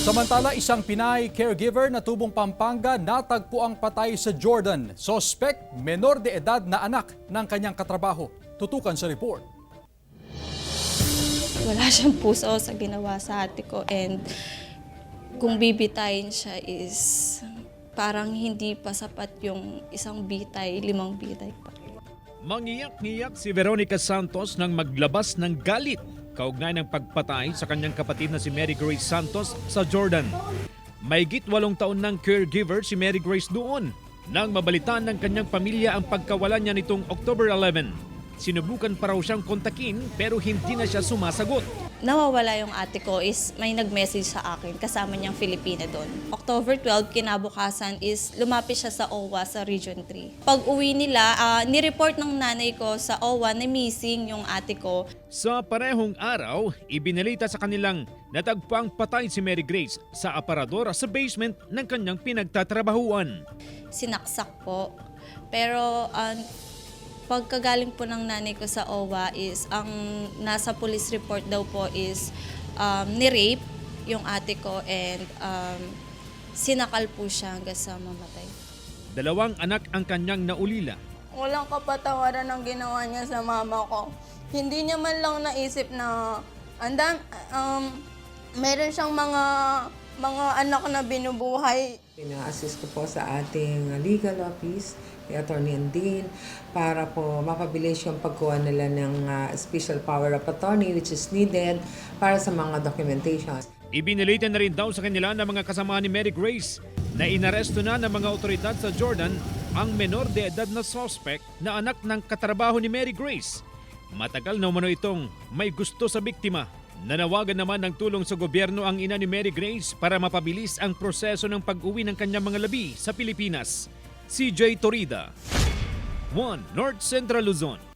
Samantala, isang Pinay caregiver na tubong Pampanga natagpo ang patay sa Jordan. Suspect, menor de edad na anak ng kanyang katrabaho. Tutukan sa report. Wala siyang puso sa ginawa sa ate ko, and kung bibitayin siya is parang hindi pa sapat yung isang bitay, 5 bitay pa. Mangiyak-ngiyak si Veronica Santos nang maglabas ng galit kaugnay ng pagpatay sa kanyang kapatid na si Mary Grace Santos sa Jordan. Mahigit 8 taon ng caregiver si Mary Grace noon nang mabalitaan ng kanyang pamilya ang pagkawala niya nitong October 11. Sinubukan pa raw siyang kontakin pero hindi na siya sumasagot. Nawawala yung ate ko is may nag-message sa akin, kasama niyang Filipina doon. October 12, kinabukasan is lumapit siya sa OWA sa Region 3. Pag uwi nila, nireport ng nanay ko sa OWA na missing yung ate ko. Sa parehong araw, ibinalita sa kanilang natagpuang patay si Mary Grace sa aparador sa basement ng kanyang pinagtatrabahuan. Sinaksak po. Pero pagkagaling po ng nanay ko sa OWA is ang nasa police report daw po is ni-rape yung ate ko, and sinakal po siya hanggang sa mamatay. 2 anak ang kanyang naulila. Walang kapatawaran ang ginawa niya sa mama ko. Hindi niya man lang naisip na meron siyang mga anak na binubuhay. Pina-assist ko po sa ating legal office, kay Attorney Andin, para po mapabilis yung pagkuha nila ng special power of attorney which is needed para sa mga documentation. Ibinalita na rin daw sa kanila ng mga kasama ni Mary Grace na inaresto na ng mga otoridad sa Jordan ang menor de edad na suspect na anak ng katrabaho ni Mary Grace. Matagal na umano itong may gusto sa biktima. Nanawagan naman ng tulong sa gobyerno ang ina ni Mary Grace para mapabilis ang proseso ng pag-uwi ng kanyang mga labi sa Pilipinas. CJ Torida, 1 North Central Luzon.